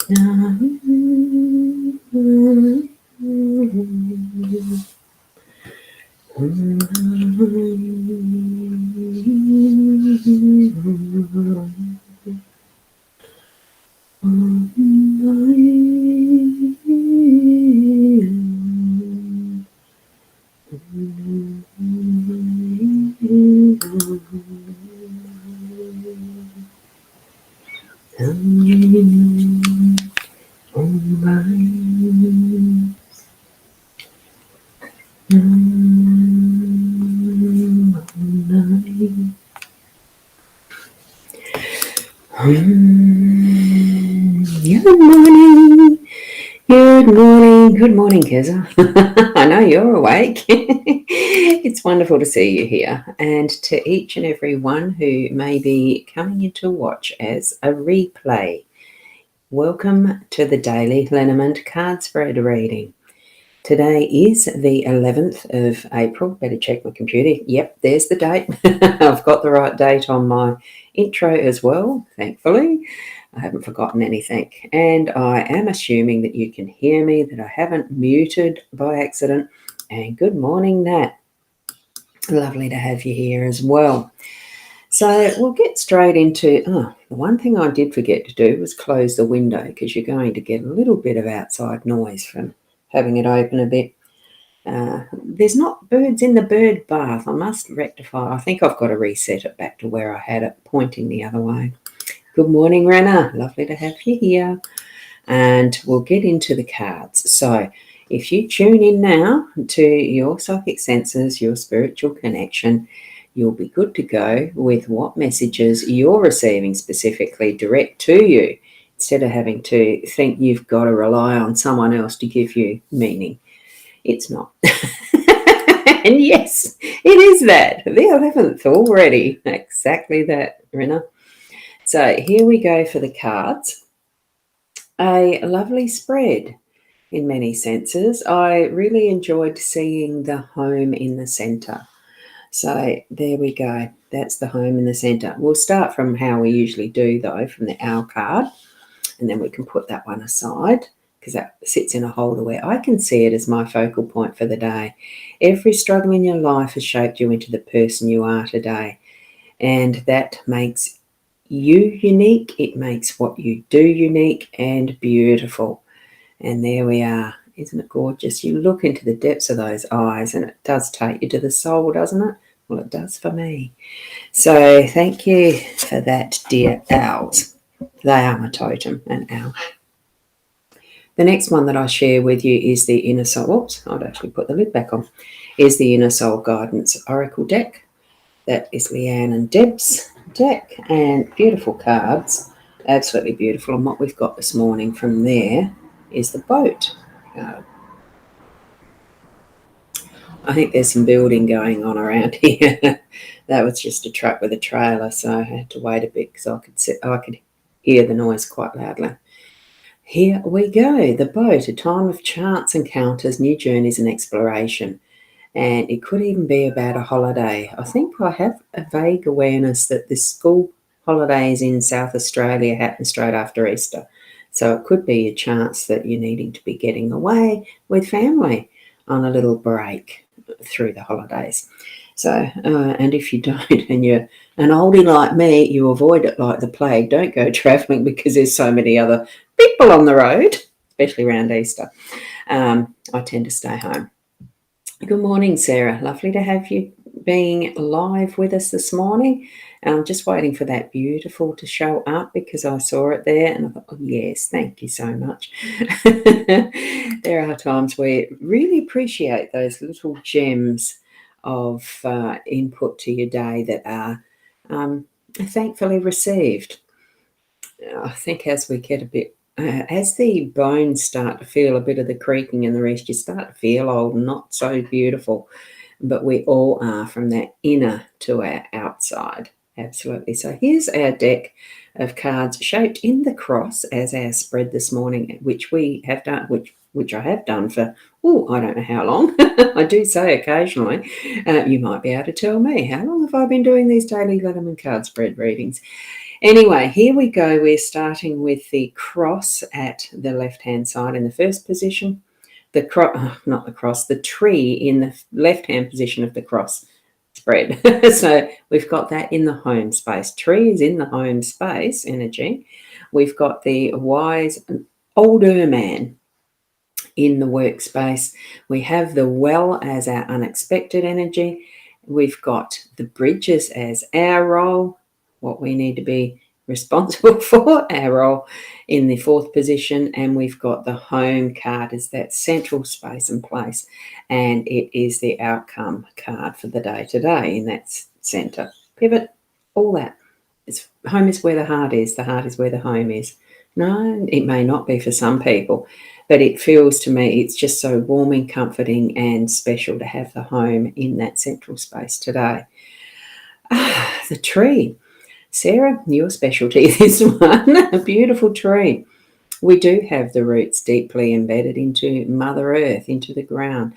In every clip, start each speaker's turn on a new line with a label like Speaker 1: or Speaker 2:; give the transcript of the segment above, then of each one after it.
Speaker 1: Good morning. Good morning. Good morning, Keza. I know you're awake. It's wonderful to see you here. And to each and every one who may be coming in to watch as a replay, welcome to the daily Lenormand card spread reading. Today is the 11th of April. Better check my computer. Yep, there's the date. I've got the right date on my intro as well, thankfully. I haven't forgotten anything. And I am assuming that you can hear me, that I haven't muted by accident. And good morning, Nat. Lovely to have you here as well. So we'll get straight into, the one thing I did forget to do was close the window, because you're going to get a little bit of outside noise from having it open a bit. There's not birds in the bird bath. I must rectify. I think I've got to reset it back to where I had it pointing the other way. Good morning, Rena. Lovely to have you here. And we'll get into the cards. So if you tune in now to your psychic senses, your spiritual connection, you'll be good to go with what messages you're receiving specifically direct to you, instead of having to think you've got to rely on someone else to give you meaning. It's not. And yes, it is that. The 11th already. Exactly that, Rena. So here we go for the cards. A lovely spread in many senses. I really enjoyed seeing the home in the centre. So there we go. That's the home in the centre. We'll start from how we usually do, though, from the owl card. And then we can put that one aside, because that sits in a holder where I can see it as my focal point for the day. Every struggle in your life has shaped you into the person you are today. And that makes you unique. It makes what you do unique and beautiful. And there we are. Isn't it gorgeous? You look into the depths of those eyes and it does take you to the soul, doesn't it? Well, it does for me. So thank you for that, dear owls. They are my totem, an owl. The next one that I share with you is the Inner Soul. Oops, I'd actually put the lid back on. Is the Inner Soul Guidance Oracle deck. That is Leanne and Deb's deck, and beautiful cards, absolutely beautiful. And what we've got this morning from there is the boat card. I think there's some building going on around here. That was just a truck with a trailer, so I had to wait a bit because I could hear the noise quite loudly. Here we go, the boat, a time of chance encounters, new journeys and exploration. And it could even be about a holiday. I think I have a vague awareness that the school holidays in South Australia happen straight after Easter. So it could be a chance that you're needing to be getting away with family on a little break through the holidays. So, and if you don't, and you're an oldie like me, you avoid it like the plague. Don't go travelling because there's so many other people on the road, especially around Easter. I tend to stay home. Good morning, Sarah. Lovely to have you being live with us this morning. And I'm just waiting for that beautiful to show up because I saw it there and I thought, oh, yes, thank you so much. There are times where I really appreciate those little gems of input to your day that are thankfully received. I think as we get a bit as the bones start to feel a bit of the creaking and the rest, you start to feel old and not so beautiful. But we all are, from that inner to our outside. Absolutely. So here's our deck of cards shaped in the cross as our spread this morning, which we have done, which I have done for, I don't know how long. I do say occasionally. You might be able to tell me, how long have I been doing these daily Lenormand card spread readings? Anyway, here we go. We're starting with the cross at the left-hand side in the first position. The tree in the left-hand position of the cross spread. So we've got that in the home space. Tree is in the home space energy. We've got the wise older man in the workspace. We have the well as our unexpected energy. We've got the bridges as our role, what we need to be responsible for, our role in the fourth position. And we've got the home card as that central space and place. And it is the outcome card for the day today in that center. Pivot, all that. Home is where the heart is. The heart is where the home is. No, it may not be for some people, but it feels to me it's just so warming, comforting, and special to have the home in that central space today. The tree. Sarah, your specialty, this one, a beautiful tree. We do have the roots deeply embedded into Mother Earth, into the ground.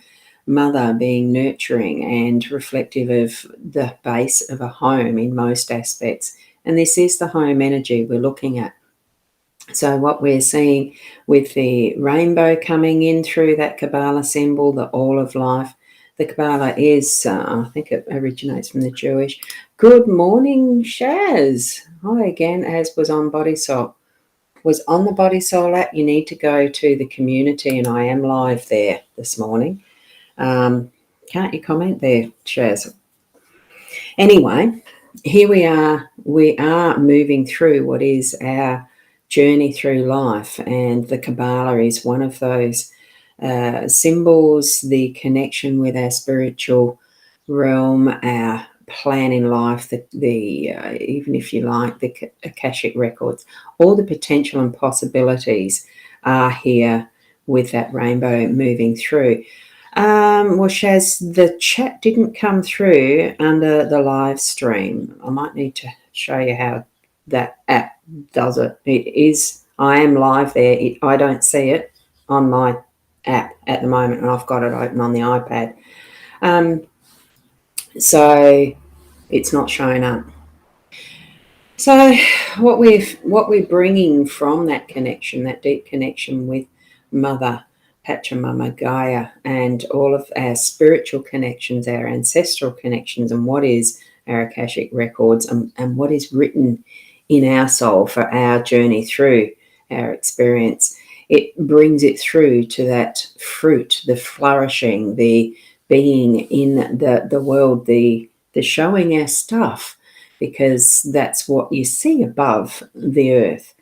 Speaker 1: Mother being nurturing and reflective of the base of a home in most aspects. And this is the home energy we're looking at. So what we're seeing with the rainbow coming in through that Kabbalah symbol, the all of life. The Kabbalah is, I think it originates from the Jewish. Good morning, Shaz. Hi again, as was on Body Soul. Was on the Body Soul app. You need to go to the community, and I am live there this morning. Can't you comment there, Shaz? Anyway, here we are. We are moving through what is our journey through life, and the Kabbalah is one of those symbols, the connection with our spiritual realm, our plan in life, even if you like, the Akashic records. All the potential and possibilities are here with that rainbow moving through. Well, Shaz, the chat didn't come through under the live stream. I might need to show you how that app does it. It is, I am live there. I don't see it on my app at the moment, and I've got it open on the iPad. So it's not showing up. So what we're bringing from that connection, that deep connection with Mother, Pachamama, Gaia, and all of our spiritual connections, our ancestral connections, and what is our Akashic records, and what is written in our soul for our journey through our experience. It brings it through to that fruit, the flourishing, the being in the world, the showing our stuff, because that's what you see above the earth,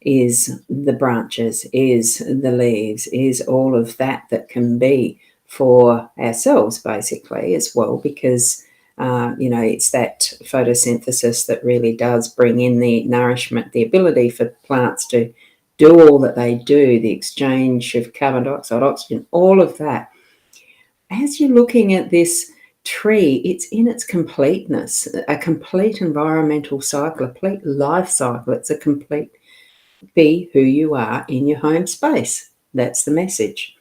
Speaker 1: is the branches, is the leaves, is all of that can be for ourselves basically as well, because it's that photosynthesis that really does bring in the nourishment, the ability for plants to do all that they do, the exchange of carbon dioxide, oxygen, all of that. As you're looking at this tree, it's in its completeness, a complete environmental cycle, a complete life cycle. It's a complete be who you are in your home space. That's the message.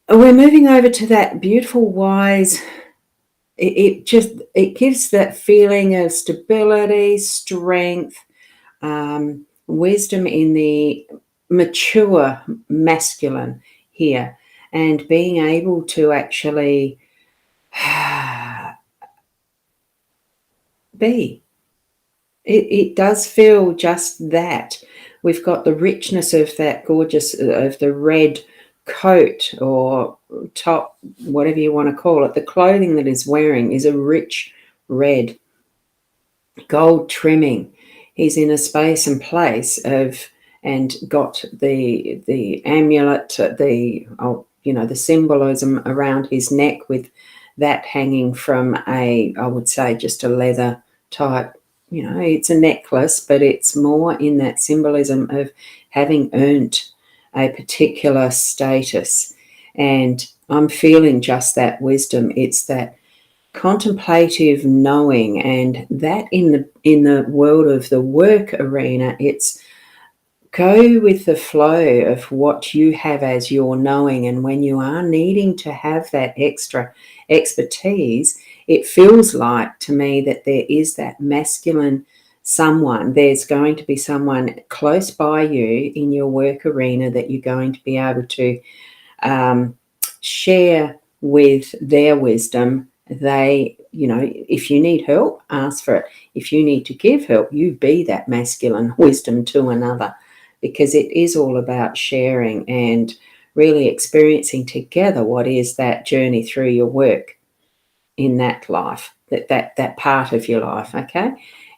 Speaker 1: We're moving over to that beautiful wise. It gives that feeling of stability, strength, wisdom in the mature masculine here, and being able to actually be. It does feel just that. We've got the richness of that gorgeous, of the red coat or top, whatever you want to call it. The clothing that he's wearing is a rich red, gold trimming. He's in a space and place and got the amulet, the symbolism around his neck, with that hanging from I would say just a leather type. It's a necklace, but it's more in that symbolism of having earned a particular status. And I'm feeling just that wisdom. It's that contemplative knowing, and that in the world of the work arena, it's go with the flow of what you have as your knowing. And when you are needing to have that extra expertise, it feels like to me that there is that masculine there's going to be someone close by you in your work arena that you're going to be able to share with their wisdom. They, if you need help, ask for it. If you need to give help, you be that masculine wisdom to another, because it is all about sharing and really experiencing together what is that journey through your work in that life, that part of your life. Okay,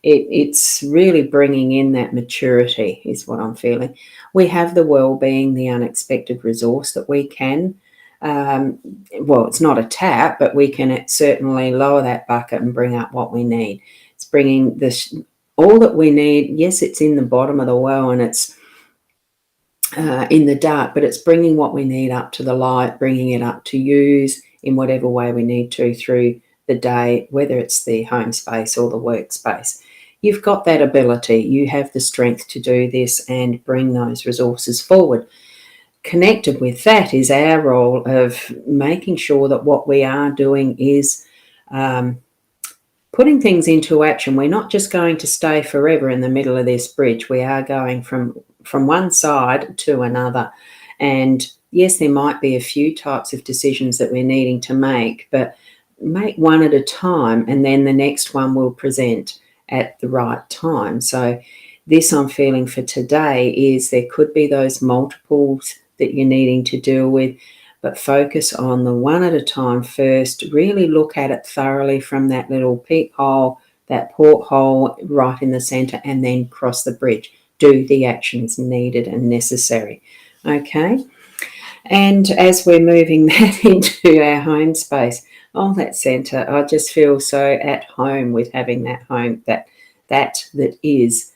Speaker 1: it's really bringing in that maturity is what I'm feeling. We have the well being, the unexpected resource that we can, well, it's not a tap, but we can certainly lower that bucket and bring up what we need. It's bringing this all that we need. Yes, it's in the bottom of the well and it's in the dark, but it's bringing what we need up to the light, bringing it up to use in whatever way we need to through the day, whether it's the home space or the workspace. You've got that ability. You have the strength to do this and bring those resources forward. Connected with that is our role of making sure that what we are doing is putting things into action. We're not just going to stay forever in the middle of this bridge. We are going from one side to another. And yes, there might be a few types of decisions that we're needing to make, but make one at a time, and then the next one will present at the right time. So this I'm feeling for today is there could be those multiples that you're needing to deal with, but focus on the one at a time first. Really look at it thoroughly from that little peephole, that porthole right in the centre, and then cross the bridge. Do the actions needed and necessary. Okay? And as we're moving that into our home space, that centre, I just feel so at home with having that home, that is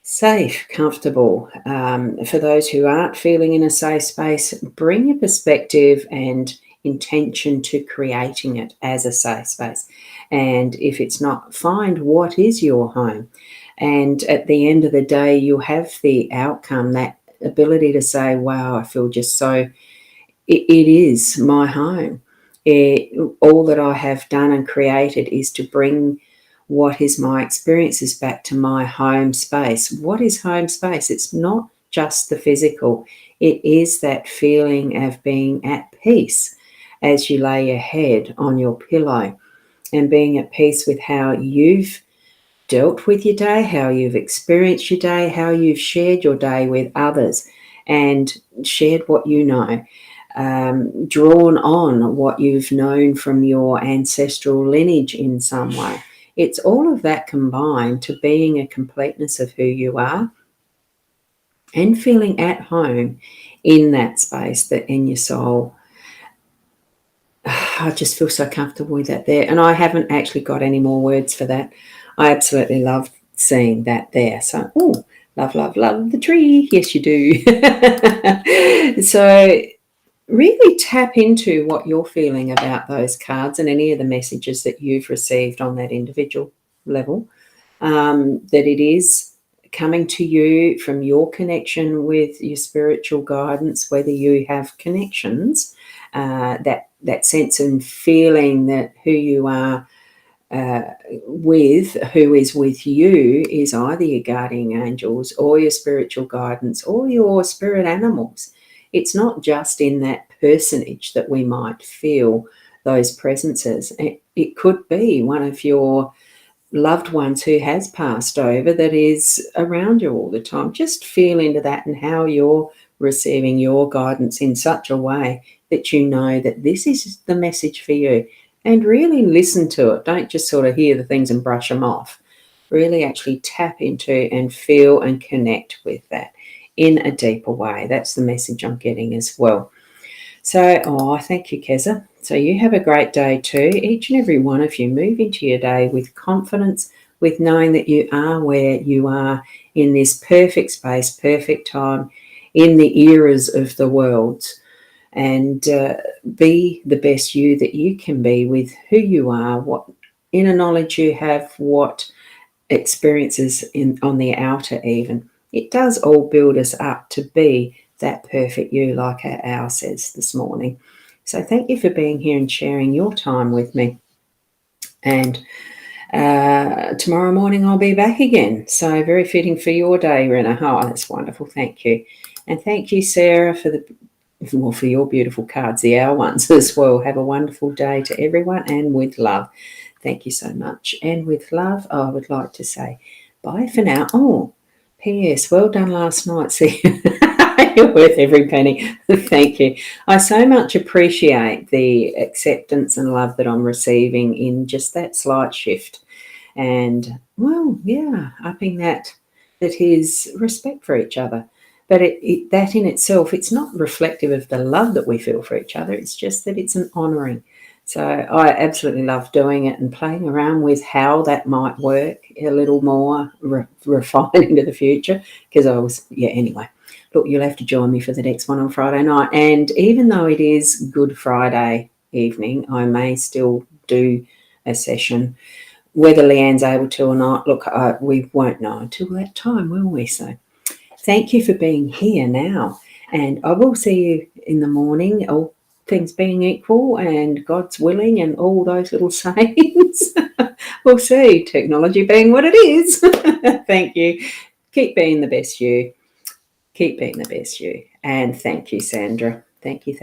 Speaker 1: safe, comfortable. For those who aren't feeling in a safe space, bring your perspective and intention to creating it as a safe space. And if it's not, find what is your home. And at the end of the day, you'll have the outcome, that ability to say, wow, I feel just so, it is my home. All that I have done and created is to bring what is my experiences back to my home space. What is home space? It's not just the physical. It is that feeling of being at peace as you lay your head on your pillow and being at peace with how you've dealt with your day, how you've experienced your day, how you've shared your day with others and shared what you know. Drawn on what you've known from your ancestral lineage in some way. It's all of that combined to being a completeness of who you are and feeling at home in that space, that in your soul. I just feel so comfortable with that there. And I haven't actually got any more words for that. I absolutely love seeing that there. So, love, love, love the tree. Yes, you do. So, really tap into what you're feeling about those cards and any of the messages that you've received on that individual level, that it is coming to you from your connection with your spiritual guidance, whether you have connections, that sense and feeling that who you are who is with you is either your guardian angels or your spiritual guidance or your spirit animals. It's not just in that personage that we might feel those presences. It could be one of your loved ones who has passed over that is around you all the time. Just feel into that and how you're receiving your guidance in such a way that you know that this is the message for you. And really listen to it. Don't just sort of hear the things and brush them off. Really actually tap into and feel and connect with that in a deeper way. That's the message I'm getting as well. So, thank you, Keza. So you have a great day too. Each and every one of you move into your day with confidence, with knowing that you are where you are in this perfect space, perfect time, in the eras of the world. And be the best you that you can be with who you are, what inner knowledge you have, what experiences on the outer even. It does all build us up to be that perfect you, like our owl says this morning. So thank you for being here and sharing your time with me. And Tomorrow morning I'll be back again. So very fitting for your day, Rena. Oh, that's wonderful. Thank you. And thank you, Sarah, for your beautiful cards, the our ones as well. Have a wonderful day to everyone, and with love. Thank you so much. And with love, I would like to say bye for now. Oh, P.S. Well done last night. See, you're worth every penny. Thank you. I so much appreciate the acceptance and love that I'm receiving in just that slight shift. And, well, yeah, upping that is respect for each other. But that in itself, it's not reflective of the love that we feel for each other. It's just that it's an honouring. So I absolutely love doing it and playing around with how that might work a little more refined into the future. Because anyway. Look, you'll have to join me for the next one on Friday night. And even though it is Good Friday evening, I may still do a session. Whether Leanne's able to or not, look, we won't know until that time, will we? So thank you for being here now. And I will see you in the morning, all things being equal and God's willing and all those little sayings. We'll see, technology being what it is. Thank you. Keep being the best you. Keep being the best you. And thank you, Sandra. Thank you.